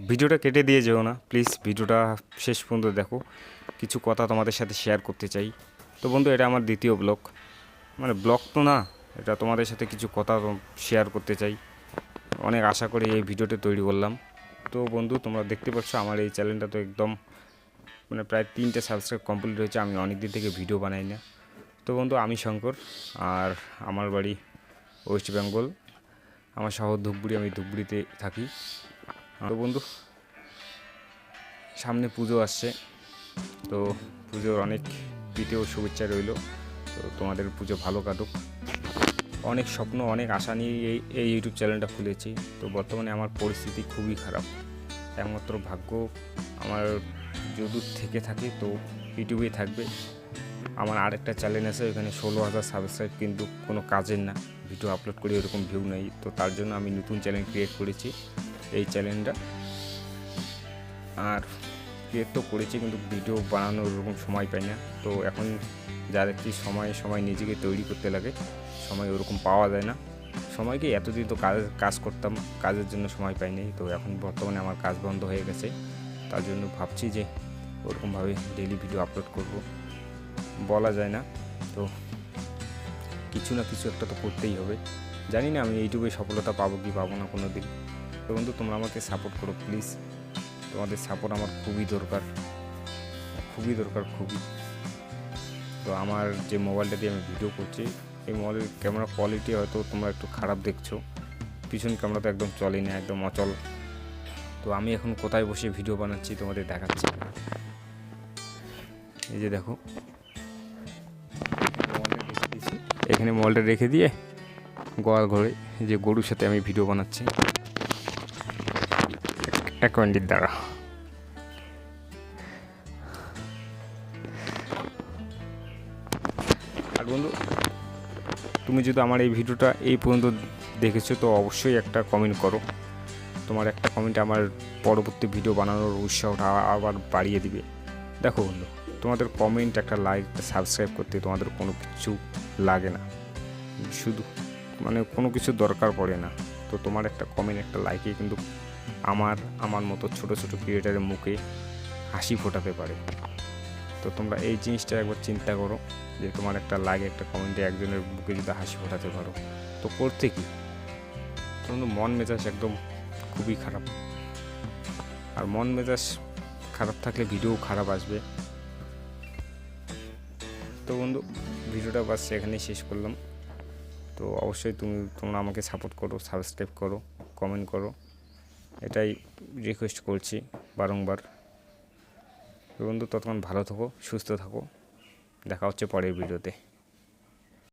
ভিডিওটা কেটে দিয়ে যেও না প্লিজ, ভিডিওটা শেষ পর্যন্ত দেখো, কিছু কথা তোমাদের সাথে শেয়ার করতে চাই। তো বন্ধু, এটা আমার দ্বিতীয় ব্লগ, মানে ব্লগ তো না, এটা তোমাদের সাথে কিছু কথা শেয়ার করতে চাই। অনেক আশা করে এই ভিডিওটা তৈরি করলাম। তো বন্ধু, তোমরা দেখতে পাচ্ছ আমার এই চ্যানেলটা তো একদম মানে প্রায় 3টে সাবস্ক্রাইব কমপ্লিট হয়েছে। আমি অনেক দিন থেকে ভিডিও বানাই না। তো বন্ধু, আমি শঙ্কর, আর আমার বাড়ি ওয়েস্ট বেঙ্গল, আমার শহর ধূপগুড়ি, আমি ধূপগুড়িতে থাকি। তো বন্ধু, সামনে পুজো আসছে, তো পুজোর অনেক প্রীতি ও শুভেচ্ছা রইল। তো তোমাদের পুজো ভালো কাটুক। অনেক স্বপ্ন, অনেক আশা নিয়ে এই ইউটিউব চ্যানেলটা খুলেছি। তো বর্তমানে আমার পরিস্থিতি খুবই খারাপ। একমাত্র ভাগ্য আমার যদি থেকে থাকে তো ইউটিউবেই থাকবে। আমার আরেকটা চ্যানেল আছে, ওখানে 16,000 সাবস্ক্রাইব, কিন্তু কোনো কাজের না, ভিডিও আপলোড করে এরকম ভিউ নেই। তো তার জন্য আমি নতুন চ্যানেল ক্রিয়েট করেছি, এই চ্যানেলটা। আর ক্রিয়েট তো করেছি, কিন্তু ভিডিও বানানোর ওরকম সময় পাই না। তো এখন যা দেখছি, সময় নিজেকে তৈরি করতে লাগে, সময় ওরকম পাওয়া যায় না। সময়কে এতদিন তো কাজ করতাম, কাজের জন্য সময় পাইনি। তো এখন বর্তমানে আমার কাজ বন্ধ হয়ে গেছে, তার জন্য ভাবছি যে ওরকমভাবে ডেইলি ভিডিও আপলোড করব, বলা যায় না। তো কিছু না কিছু একটা তো করতেই হবে। জানি না আমি ইউটিউবে সফলতা পাবো কি পাবো না কোনো দিন। তো বন্ধু, তোমরা আমাকে সাপোর্ট করো প্লিজ, তোমাদের সাপোর্ট আমার খুবই দরকার, খুবই। তো আমার যে মোবাইলটা দিয়ে আমি ভিডিও করছি, এই মোবাইলের ক্যামেরা কোয়ালিটি হয়তো তোমরা একটু খারাপ দেখছো, পিছন ক্যামেরা তো একদম চলেই না, একদম অচল। তো আমি এখন কোথায় বসে ভিডিও বানাচ্ছি তোমাদের দেখাচ্ছি। এই যে দেখো, এখানে মোবাইলটা রেখে দিয়ে গোয়াল ঘরে যে গরুর সাথে আমি ভিডিও বানাচ্ছি অ্যাকাউন্টের দ্বারা। আর বন্ধু, তুমি যদি আমার এই ভিডিওটা এই পর্যন্ত দেখেছো তো অবশ্যই একটা কমেন্ট করো। তোমার একটা কমেন্ট আমার পরবর্তী ভিডিও বানানোর উৎসাহটা আবার বাড়িয়ে দিবে। দেখো বন্ধু, তোমাদের কমেন্ট, একটা লাইক, একটা সাবস্ক্রাইব করতে তোমাদের কোনো কিছু লাগে না, শুধু মানে কোনো কিছু দরকার পড়ে না। তো তোমার একটা কমেন্ট, একটা লাইকে কিন্তু আমার মতো ছোট ছোট ক্রিয়েটারের মুখে হাসি ফোটাতে পারে। তো তোমরা এই জিনিসটা একবার চিন্তা করো, যে তোমার একটা লাইক, একটা কমেন্টে একজনের বুকে যদি হাসি ফোটাতে পারো, তো করতে কি, কিন্তু মন মেজাজ একদম খুবই খারাপ। আর মন মেজাজ খারাপ থাকলে ভিডিও খারাপ আসবে। তো বন্ধু, ভিডিওটা বাস এখানেই শেষ করলাম। তো অবশ্যই তোমরা আমাকে সাপোর্ট করো, সাবস্ক্রাইব করো, কমেন্ট করো, এটাই রিকোয়েস্ট করছি বারংবার। তো বন্ধু, ততক্ষণ ভালো থাকো, সুস্থ থাকো, দেখা হচ্ছে পরের ভিডিওতে।